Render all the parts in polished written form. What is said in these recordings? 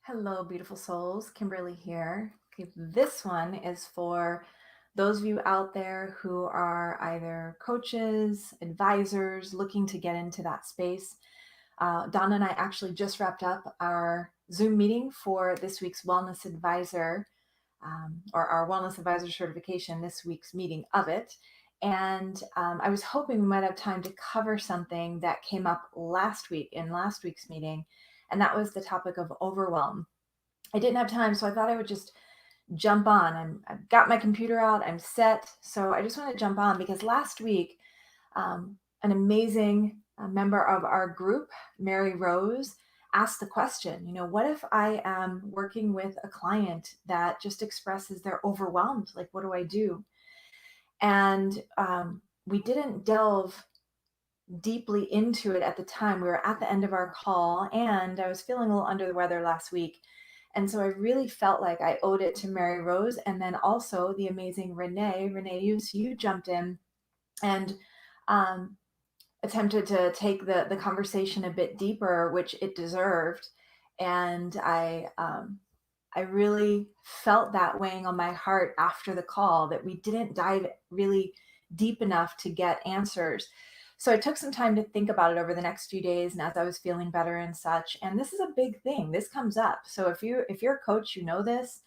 Hello, beautiful souls. Kimberly here. Okay, this one is for those of you out there who are either coaches, advisors, looking to get into that space. Donna and I actually just wrapped up our Zoom meeting for this week's Wellness Advisor or our Wellness Advisor certification, this week's meeting of it. And I was hoping we might have time to cover something that came up last week in last week's meeting, and that was the topic of overwhelm. I didn't have time, so I thought I would just jump on. I've got my computer out, I'm set. So I just want to jump on because last week, an amazing member of our group, Mary Rose, asked the question, what if I am working with a client that just expresses they're overwhelmed? Like, what do I do? And we didn't delve deeply into it at the time. We were at the end of our call, and I was feeling a little under the weather last week. And so I really felt like I owed it to Mary Rose, and then also the amazing Renee. Renee, you jumped in and attempted to take the conversation a bit deeper, which it deserved. And I really felt that weighing on my heart after the call, that we didn't dive really deep enough to get answers. So I took some time to think about it over the next few days, and as I was feeling better and such. And this is a big thing. This comes up. So if you're a coach, you know this.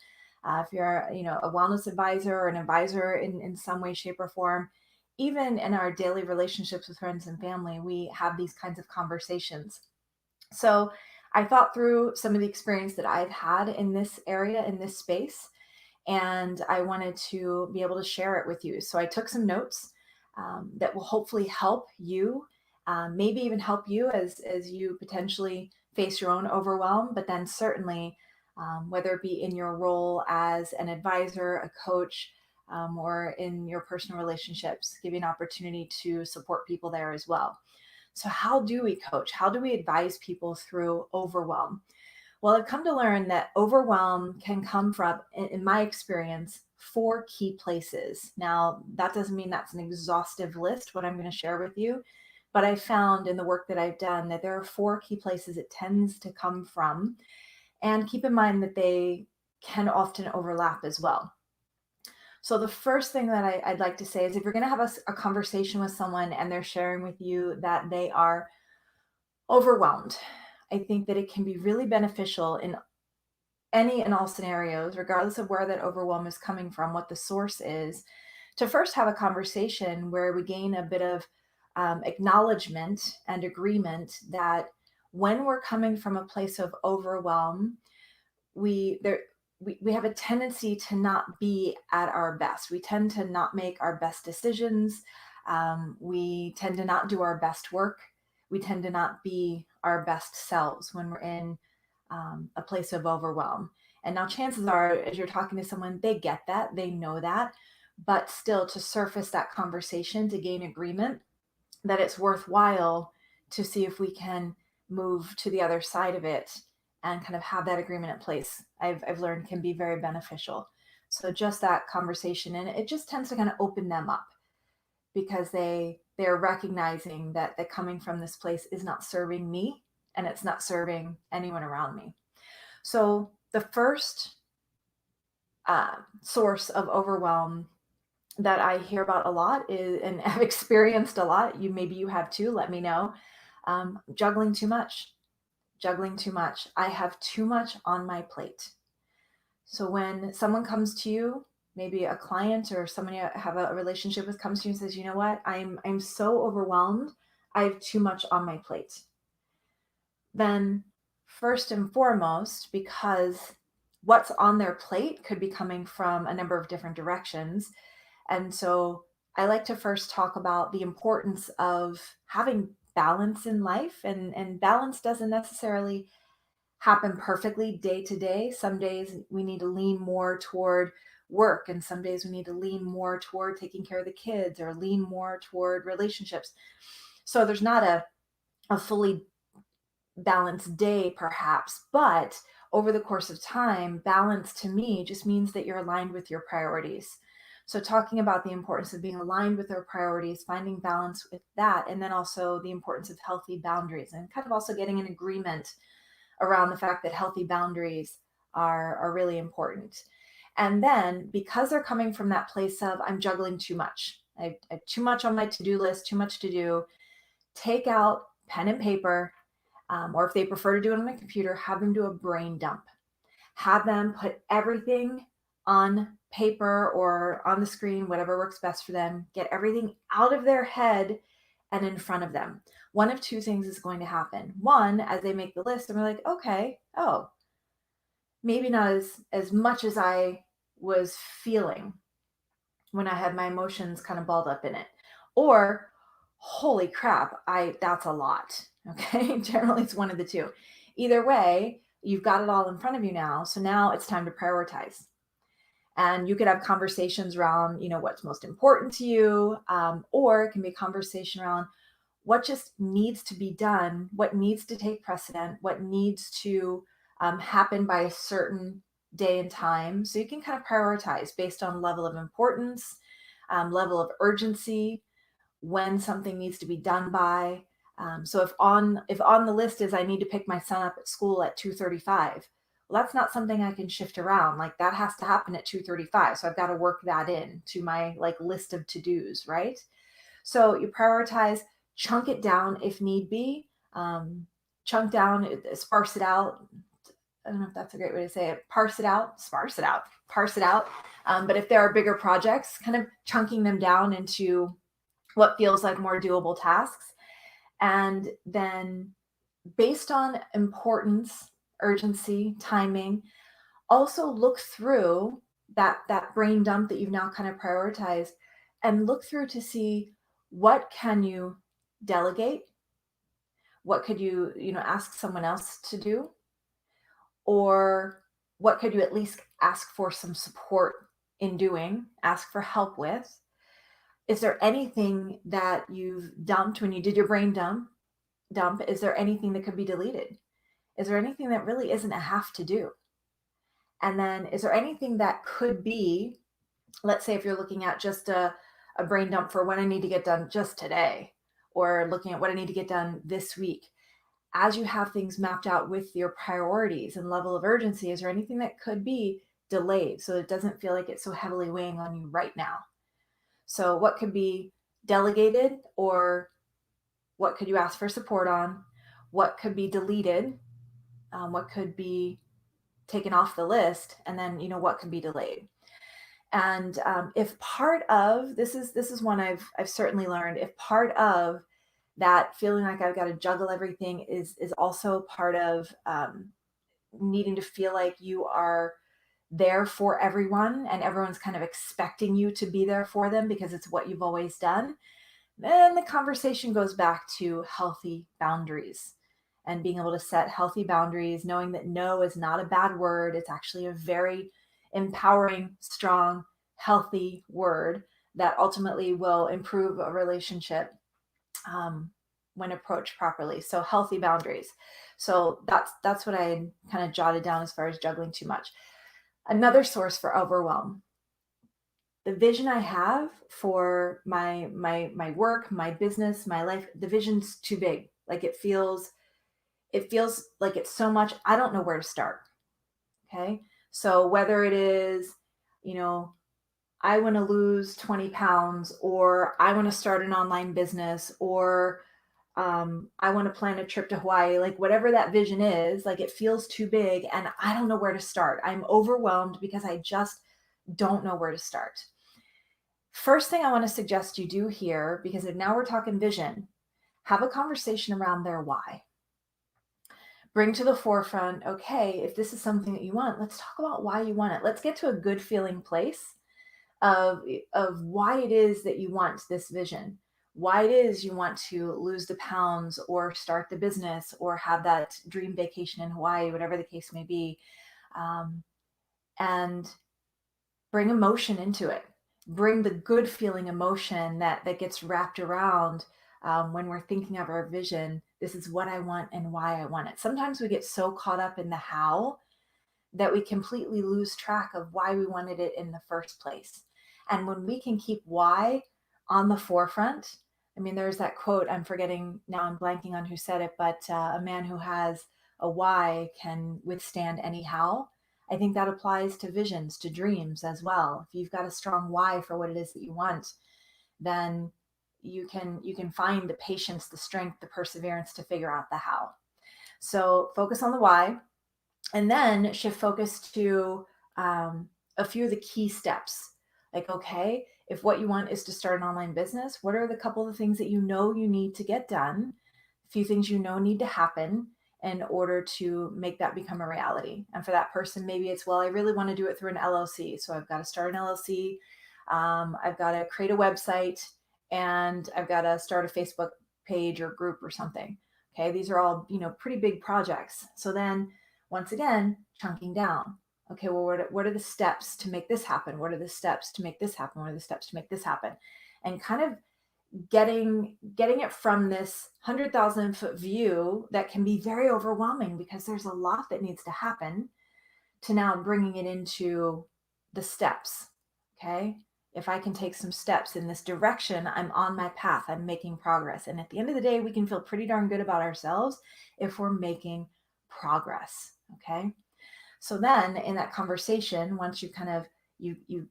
If you're a wellness advisor or an advisor in some way, shape, or form, even in our daily relationships with friends and family, we have these kinds of conversations. So I thought through some of the experience that I've had in this area, in this space, and I wanted to be able to share it with you. So I took some notes that will hopefully help you, maybe even help you as you potentially face your own overwhelm, but then certainly whether it be in your role as an advisor, a coach, or in your personal relationships, give you an opportunity to support people there as well. So how do we coach? How do we advise people through overwhelm? Well, I've come to learn that overwhelm can come from, in my experience, four key places. Now, that doesn't mean that's an exhaustive list, what I'm going to share with you, but I found in the work that I've done that there are four key places it tends to come from. And keep in mind that they can often overlap as well. So the first thing that I'd like to say is, if you're going to have a conversation with someone and they're sharing with you that they are overwhelmed, I think that it can be really beneficial in any and all scenarios, regardless of where that overwhelm is coming from, what the source is, to first have a conversation where we gain a bit of acknowledgement and agreement that when we're coming from a place of overwhelm, we there we have a tendency to not be at our best. We tend to not make our best decisions. We tend to not do our best work. We tend to not be our best selves when we're in a place of overwhelm. And now, chances are, as you're talking to someone, they get that, they know that, but still, to surface that conversation, to gain agreement that it's worthwhile to see if we can move to the other side of it and kind of have that agreement in place, I've learned can be very beneficial. So just that conversation, and it just tends to kind of open them up because they're recognizing that the coming from this place is not serving me and it's not serving anyone around me. So the first source of overwhelm that I hear about a lot is, and have experienced a lot, maybe you have too, let me know, juggling too much. Juggling too much. I have too much on my plate. So when someone comes to you, maybe a client or someone you have a relationship with comes to you and says, you know what, I'm so overwhelmed, I have too much on my plate. Then first and foremost, because what's on their plate could be coming from a number of different directions. And so I like to first talk about the importance of having balance in life. And balance doesn't necessarily happen perfectly day to day. Some days we need to lean more toward work, and some days we need to lean more toward taking care of the kids or lean more toward relationships. So there's not a fully balanced day, perhaps, but over the course of time, balance to me just means that you're aligned with your priorities. So talking about the importance of being aligned with our priorities, finding balance with that, and then also the importance of healthy boundaries, and kind of also getting an agreement around the fact that healthy boundaries are really important. And then because they're coming from that place of I'm juggling too much, I have too much on my to-do list, too much to do, take out pen and paper, or if they prefer to do it on a computer, have them do a brain dump. Have them put everything on paper or on the screen, whatever works best for them. Get everything out of their head and in front of them. One of two things is going to happen. One, as they make the list, and we're like, okay, oh, maybe not as much as I was feeling when I had my emotions kind of balled up in it. Or, holy crap, that's a lot. Okay. Generally it's one of the two. Either way, you've got it all in front of you now. So now it's time to prioritize. And you could have conversations around, what's most important to you, or it can be a conversation around what just needs to be done, what needs to take precedent, what needs to happen by a certain day and time. So you can kind of prioritize based on level of importance, level of urgency, when something needs to be done by. So if on the list is I need to pick my son up at school at 2:35, well, that's not something I can shift around. Like that has to happen at 2:35. So I've got to work that in to my list of to-dos, right? So you prioritize, chunk it down if need be, chunk down, sparse it out. I don't know if that's a great way to say it. Parse it out, sparse it out, parse it out. But if there are bigger projects, kind of chunking them down into what feels like more doable tasks. And then based on importance, urgency, timing, also look through that brain dump that you've now kind of prioritized and look through to see what can you delegate, what could you ask someone else to do, or what could you at least ask for some support in doing, ask for help with. Is there anything that you've dumped when you did your brain dump? Is there anything that could be deleted? Is there anything that really isn't a have to do? And then is there anything that could be, let's say if you're looking at just a brain dump for what I need to get done just today, or looking at what I need to get done this week, as you have things mapped out with your priorities and level of urgency, is there anything that could be delayed so it doesn't feel like it's so heavily weighing on you right now? So what could be delegated, or what could you ask for support on? What could be deleted? What could be taken off the list? And then, what could be delayed? And if part of this is one I've certainly learned, if part of that feeling like I've got to juggle everything is also part of needing to feel like you are there for everyone and everyone's kind of expecting you to be there for them because it's what you've always done, then the conversation goes back to healthy boundaries and being able to set healthy boundaries, knowing that no is not a bad word. It's actually a very empowering, strong, healthy word that ultimately will improve a relationship when approached properly. So healthy boundaries. So that's what I kind of jotted down as far as juggling too much. Another source for overwhelm. The vision I have for my work, my business, my life, the vision's too big. Like it feels like it's so much, I don't know where to start. Okay. So whether it is, I want to lose 20 pounds, or I want to start an online business, or I want to plan a trip to Hawaii, like whatever that vision is, like it feels too big and I don't know where to start. I'm overwhelmed because I just don't know where to start. First thing I want to suggest you do here, because now we're talking vision, have a conversation around their why. Bring to the forefront, okay, if this is something that you want, let's talk about why you want it. Let's get to a good feeling place of why it is that you want this vision, why it is you want to lose the pounds or start the business or have that dream vacation in Hawaii, whatever the case may be. And bring emotion into it. Bring the good feeling emotion that gets wrapped around when we're thinking of our vision. This is what I want and why I want it. Sometimes we get so caught up in the how that we completely lose track of why we wanted it in the first place. And when we can keep why on the forefront, I mean, there's that quote, I'm forgetting now, I'm blanking on who said it, but a man who has a why can withstand any how. I think that applies to visions, to dreams as well. If you've got a strong why for what it is that you want, then you can find the patience, the strength, the perseverance to figure out the how. So focus on the why, and then shift focus to a few of the key steps. Like, okay, if what you want is to start an online business, what are the couple of things that you know you need to get done? A few things you know need to happen in order to make that become a reality. And for that person, maybe it's, well, I really want to do it through an LLC. So I've got to start an LLC. I've got to create a website, and I've got to start a Facebook page or group or something. Okay, these are all, pretty big projects. So then, once again, chunking down. Okay, well, what are the steps to make this happen? What are the steps to make this happen? What are the steps to make this happen? And kind of getting it from this 100,000-foot view that can be very overwhelming because there's a lot that needs to happen, to now bringing it into the steps. Okay, if I can take some steps in this direction, I'm on my path, I'm making progress. And at the end of the day, we can feel pretty darn good about ourselves if we're making progress. Okay, so then in that conversation, once you kind of you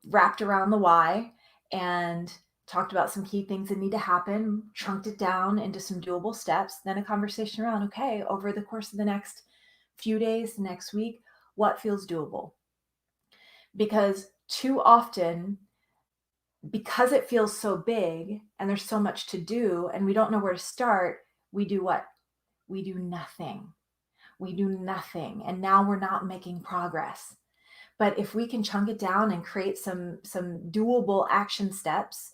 wrapped around the why and talked about some key things that need to happen, chunked it down into some doable steps, then a conversation around, okay, over the course of the next few days, next week, what feels doable? Because too often, because it feels so big and there's so much to do and we don't know where to start, we do what? We do nothing. We do nothing. And now we're not making progress. But if we can chunk it down and create some doable action steps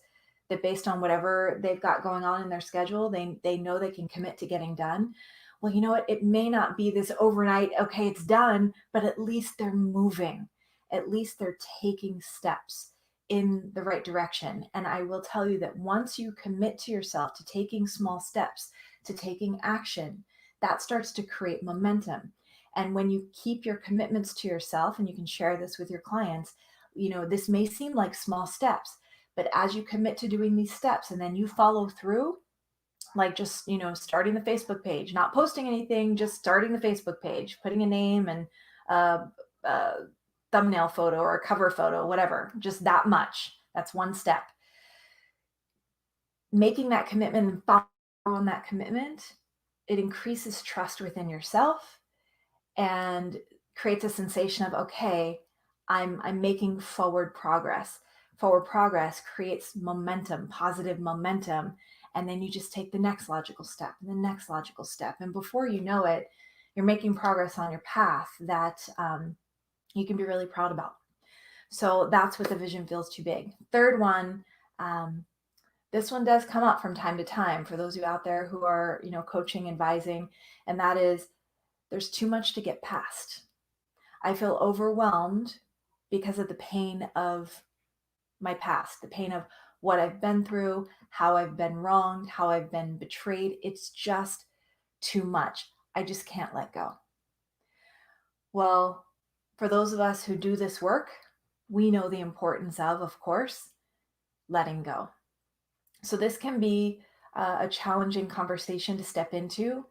that, based on whatever they've got going on in their schedule, they know they can commit to getting done. Well, you know what? It may not be this overnight, okay, it's done, but at least they're moving. At least they're taking steps in the right direction. And I will tell you that once you commit to yourself to taking small steps, to taking action, that starts to create momentum. And when you keep your commitments to yourself, and you can share this with your clients, this may seem like small steps, but as you commit to doing these steps and then you follow through, like just, starting the Facebook page, not posting anything, just starting the Facebook page, putting a name and a thumbnail photo or a cover photo, whatever, just that much. That's one step. Making that commitment and following that commitment, it increases trust within yourself and creates a sensation of, okay, I'm making forward progress. Forward progress creates momentum, positive momentum, and then you just take the next logical step and the next logical step, and before you know it, you're making progress on your path that you can be really proud about. So that's what the vision feels too big. Third one, this one does come up from time to time for those of you out there who are, coaching, advising, and that is, there's too much to get past. I feel overwhelmed because of the pain of my past, the pain of what I've been through, how I've been wronged, how I've been betrayed. It's just too much. I just can't let go. Well, for those of us who do this work, we know the importance of course, letting go. So this can be a challenging conversation to step into.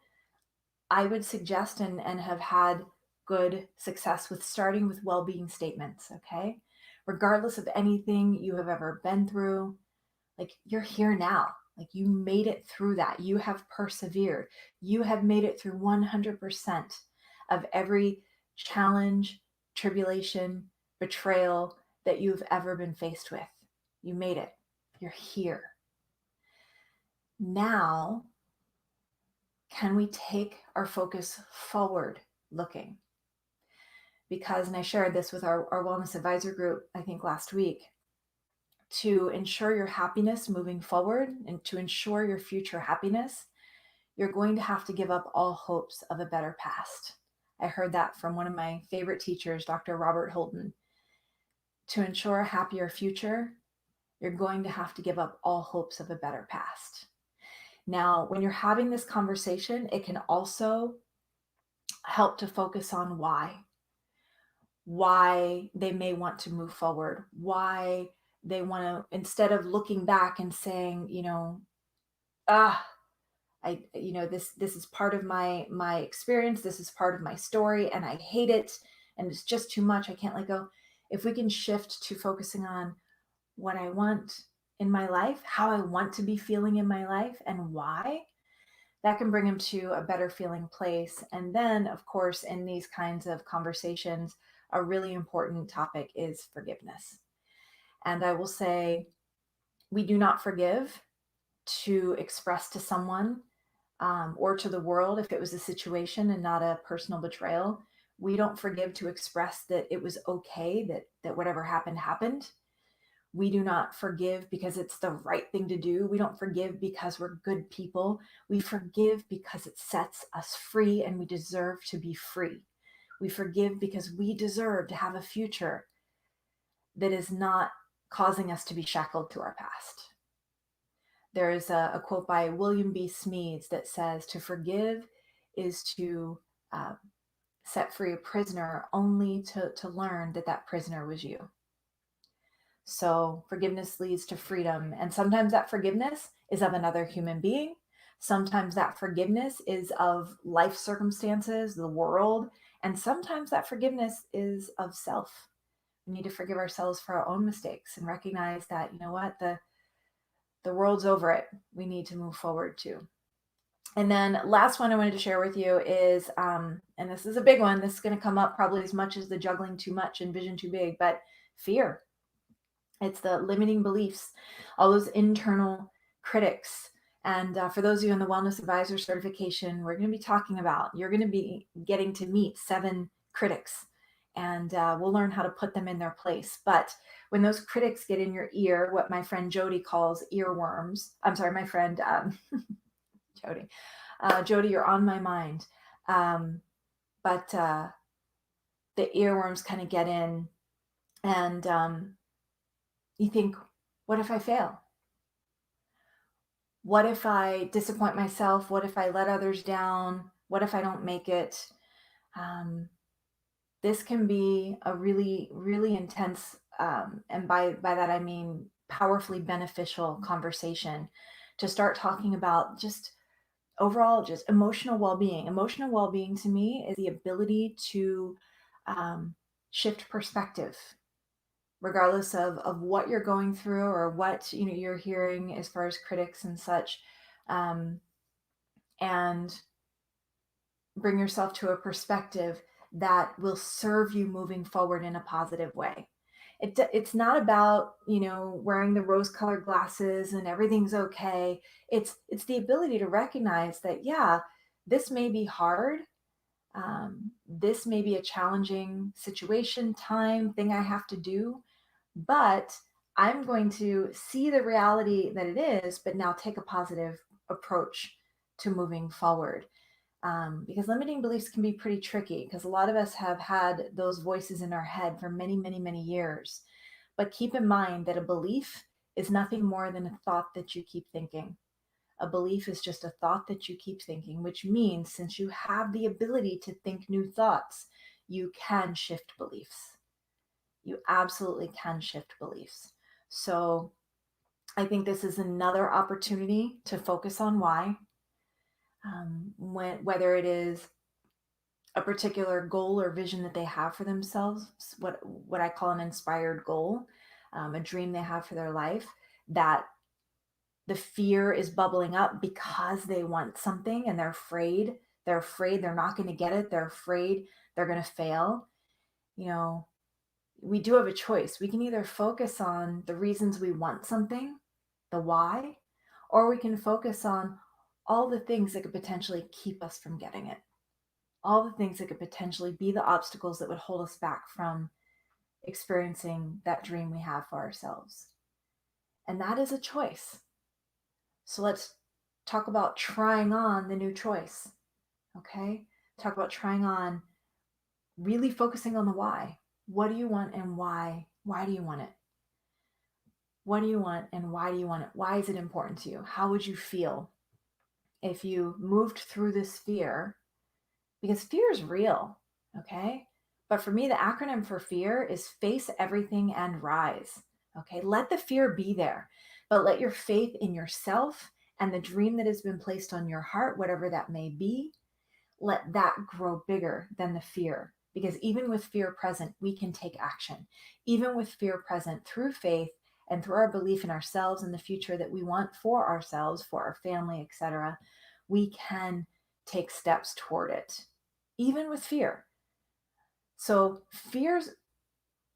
I would suggest and have had good success with starting with well-being statements, okay? Regardless of anything you have ever been through, like, you're here now. Like, you made it through that. You have persevered. You have made it through 100% of every challenge, tribulation, betrayal that you've ever been faced with. You made it. You're here. Now, can we take our focus forward looking? Because, and I shared this with our wellness advisor group, I think last week, to ensure your happiness moving forward and to ensure your future happiness, you're going to have to give up all hopes of a better past. I heard that from one of my favorite teachers, Dr. Robert Holden. To ensure a happier future, you're going to have to give up all hopes of a better past. Now, when you're having this conversation, it can also help to focus on why they may want to move forward, why they want to, instead of looking back and saying, ah, This is part of my experience. This is part of my story, and I hate it, and it's just too much. I can't let go. If we can shift to focusing on what I want in my life, how I want to be feeling in my life, and why, that can bring them to a better feeling place. And then, of course, in these kinds of conversations, a really important topic is forgiveness. And I will say, we do not forgive to express to someone, or to the world, if it was a situation and not a personal betrayal. We don't forgive to express that it was okay, that whatever happened happened. We do not forgive because it's the right thing to do. We don't forgive because we're good people. We forgive because it sets us free, and we deserve to be free. We forgive because we deserve to have a future that is not causing us to be shackled to our past. There is a quote by William B. Smedes that says, "To forgive is to uh, set free a prisoner, only to learn that that prisoner was you." So forgiveness leads to freedom. And sometimes that forgiveness is of another human being. Sometimes that forgiveness is of life circumstances, the world. And sometimes that forgiveness is of self. We need to forgive ourselves for our own mistakes and recognize that, you know what, the world's over it. We need to move forward too. And then last one I wanted to share with you is, and this is a big one. This is going to come up probably as much as the juggling too much and vision too big, but fear. It's the limiting beliefs, all those internal critics. And for those of you in the Wellness Advisor certification, we're going to be talking about, you're going to be getting to meet 7 critics, and we'll learn how to put them in their place. But when those critics get in your ear, what my friend Jody calls earworms, I'm sorry, my friend Jody, Jody, you're on my mind. But the earworms kind of get in, and you think, what if I fail? What if I disappoint myself? What if I let others down? What if I don't make it? This can be a really, really intense, and by that I mean powerfully beneficial conversation to start talking about just overall, just emotional well-being. Emotional well-being to me is the ability to shift perspective, regardless of what you're going through or what you're hearing as far as critics and such, and bring yourself to a perspective that will serve you moving forward in a positive way. It's not about wearing the rose-colored glasses and everything's okay. It's the ability to recognize that, yeah, this may be hard. This may be a challenging situation, time, thing I have to do, but I'm going to see the reality that it is, but now take a positive approach to moving forward. Because limiting beliefs can be pretty tricky, because a lot of us have had those voices in our head for many, many, many years. But keep in mind that a belief is nothing more than a thought that you keep thinking. A belief is just a thought that you keep thinking, which means since you have the ability to think new thoughts, you can shift beliefs. You absolutely can shift beliefs. So I think this is another opportunity to focus on why. Whether it is a particular goal or vision that they have for themselves, what I call an inspired goal, a dream they have for their life, that the fear is bubbling up because they want something and they're afraid. They're afraid they're not going to get it. They're afraid they're going to fail. We do have a choice. We can either focus on the reasons we want something, the why, or we can focus on all the things that could potentially keep us from getting it. All the things that could potentially be the obstacles that would hold us back from experiencing that dream we have for ourselves. And that is a choice. So let's talk about trying on the new choice. Okay? Talk about trying on really focusing on the why. What do you want and why? Why do you want it? What do you want and why do you want it? Why is it important to you? How would you feel if you moved through this fear? Because fear is real, okay? But for me, the acronym for fear is face everything and rise, okay? Let the fear be there, but let your faith in yourself And the dream that has been placed on your heart, whatever that may be, let that grow bigger than the fear. Because even with fear present, we can take action. Even with fear present, through faith and through our belief in ourselves and the future that we want for ourselves, for our family, etc., we can take steps toward it, even with fear. So fear's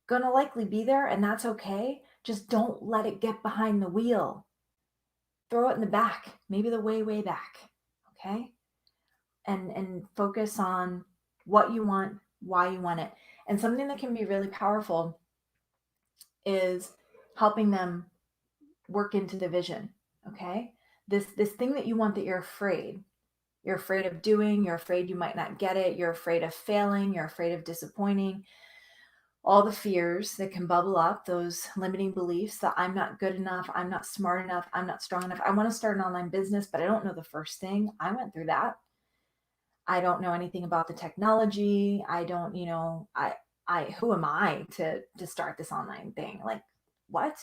going to likely be there, and that's okay. Just don't let it get behind the wheel. Throw it in the back, maybe the way back. Okay? And focus on what you want, why you want it. And something that can be really powerful is helping them work into the vision. Okay? This thing that you want, that you're afraid. You're afraid of doing, you're afraid you might not get it, you're afraid of failing, you're afraid of disappointing. All the fears that can bubble up, those limiting beliefs that I'm not good enough, I'm not smart enough, I'm not strong enough. I want to start an online business, but I don't know the first thing. I went through that. I don't know anything about the technology. I don't, who am I to start this online thing? Like, what?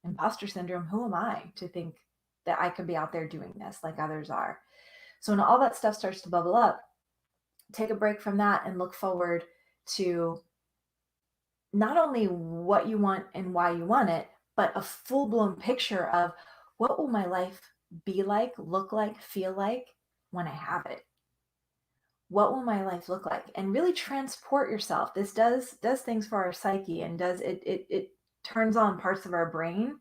Imposter syndrome. Who am I to think that I could be out there doing this like others are? So when all that stuff starts to bubble up, take a break from that and look forward to not only what you want and why you want it, but a full-blown picture of what will my life be like, look like, feel like when I have it. What will my life look like? And really transport yourself. This does things for our psyche, and it turns on parts of our brain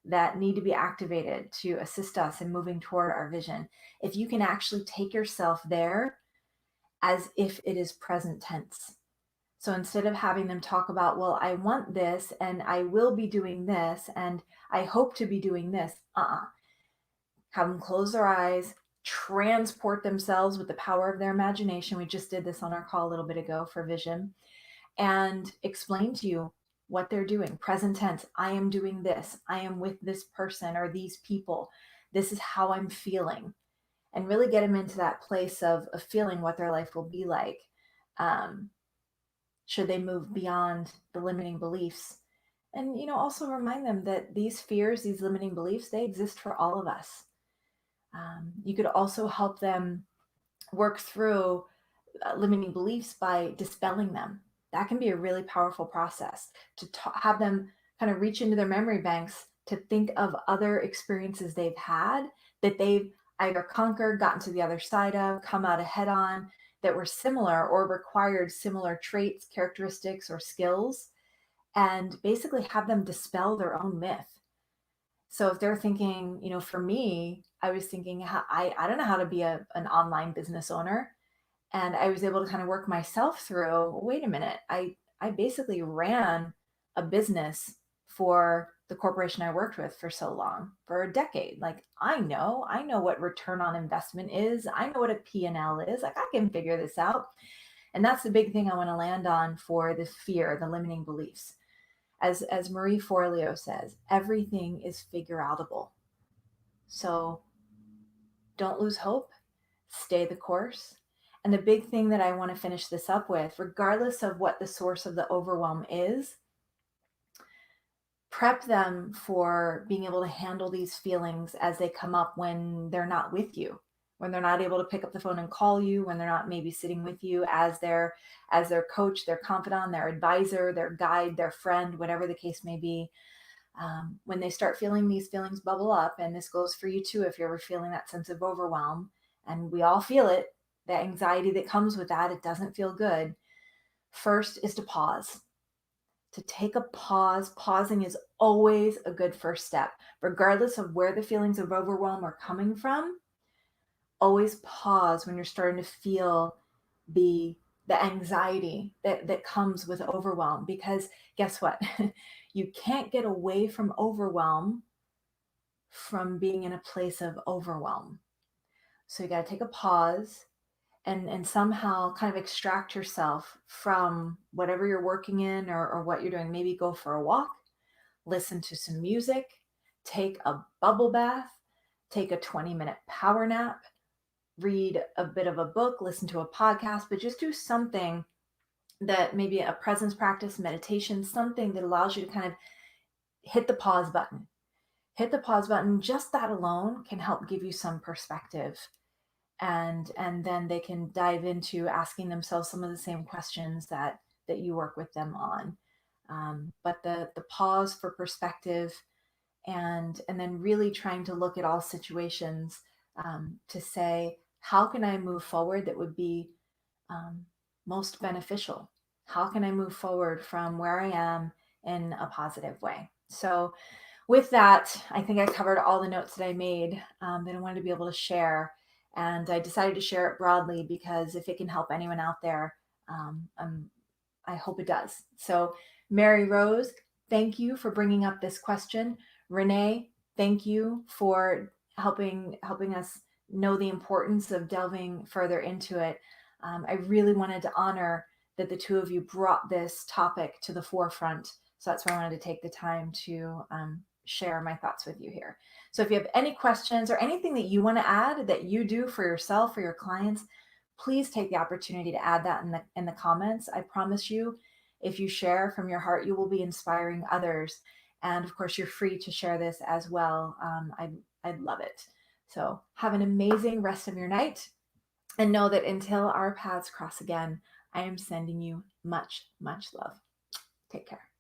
that need to be activated to assist us in moving toward our vision. If you can actually take yourself there as if it is present tense. So instead of having them talk about, well, I want this and I will be doing this and I hope to be doing this, have them close their eyes, transport themselves with the power of their imagination. We just did this on our call a little bit ago for vision, and explain to you what they're doing. Present tense, I am doing this. I am with this person or these people. This is how I'm feeling. And really get them into that place of feeling what their life will be like. Should they move beyond the limiting beliefs. And, also remind them that these fears, these limiting beliefs, they exist for all of us. You could also help them work through limiting beliefs by dispelling them. That can be a really powerful process to have them kind of reach into their memory banks to think of other experiences they've had that they've either conquered, gotten to the other side of, come out ahead on, that were similar or required similar traits, characteristics, or skills, and basically have them dispel their own myth. So if they're thinking, for me, I was thinking, I don't know how to be an online business owner. And I was able to kind of work myself through, wait a minute, I basically ran a business for the corporation I worked with for so long, for a decade. Like, I know what return on investment is. I know what a P&L is. Like, I can figure this out. And that's the big thing I want to land on for the fear, the limiting beliefs. As Marie Forleo says, everything is figure outable. So don't lose hope, stay the course. And the big thing that I want to finish this up with, regardless of what the source of the overwhelm is, prep them for being able to handle these feelings as they come up when they're not with you, when they're not able to pick up the phone and call you, when they're not maybe sitting with you as their coach, their confidant, their advisor, their guide, their friend, whatever the case may be. When they start feeling these feelings bubble up, and this goes for you too if you're ever feeling that sense of overwhelm, and we all feel it, the anxiety that comes with that, it doesn't feel good. First is to pause. To take a pause. Pausing is always a good first step, regardless of where the feelings of overwhelm are coming from. Always pause when you're starting to feel the anxiety that comes with overwhelm, because guess what? You can't get away from overwhelm from being in a place of overwhelm. So you got to take a pause and somehow kind of extract yourself from whatever you're working in or what you're doing. Maybe go for a walk, listen to some music, take a bubble bath, take a 20-minute power nap, read a bit of a book, listen to a podcast, but just do something that maybe a presence practice, meditation, something that allows you to kind of hit the pause button. hit the pause button. Just that alone can help give you some perspective. And then they can dive into asking themselves some of the same questions that you work with them on. But the pause for perspective, and then really trying to look at all situations, to say, how can I move forward that would be um, most beneficial? How can I move forward from where I am in a positive way? So with that, I think I covered all the notes that I made, that I wanted to be able to share. And I decided to share it broadly because if it can help anyone out there, um, um, I hope it does. So, Mary Rose, thank you for bringing up this question. Renee, thank you for helping us know the importance of delving further into it. I really wanted to honor that the two of you brought this topic to the forefront. So that's why I wanted to take the time to share my thoughts with you here. So if you have any questions or anything that you want to add that you do for yourself or your clients, please take the opportunity to add that in the comments. I promise you, if you share from your heart, you will be inspiring others. And of course, you're free to share this as well. I'd love it. So have an amazing rest of your night, and know that until our paths cross again, I am sending you much, much love. Take care.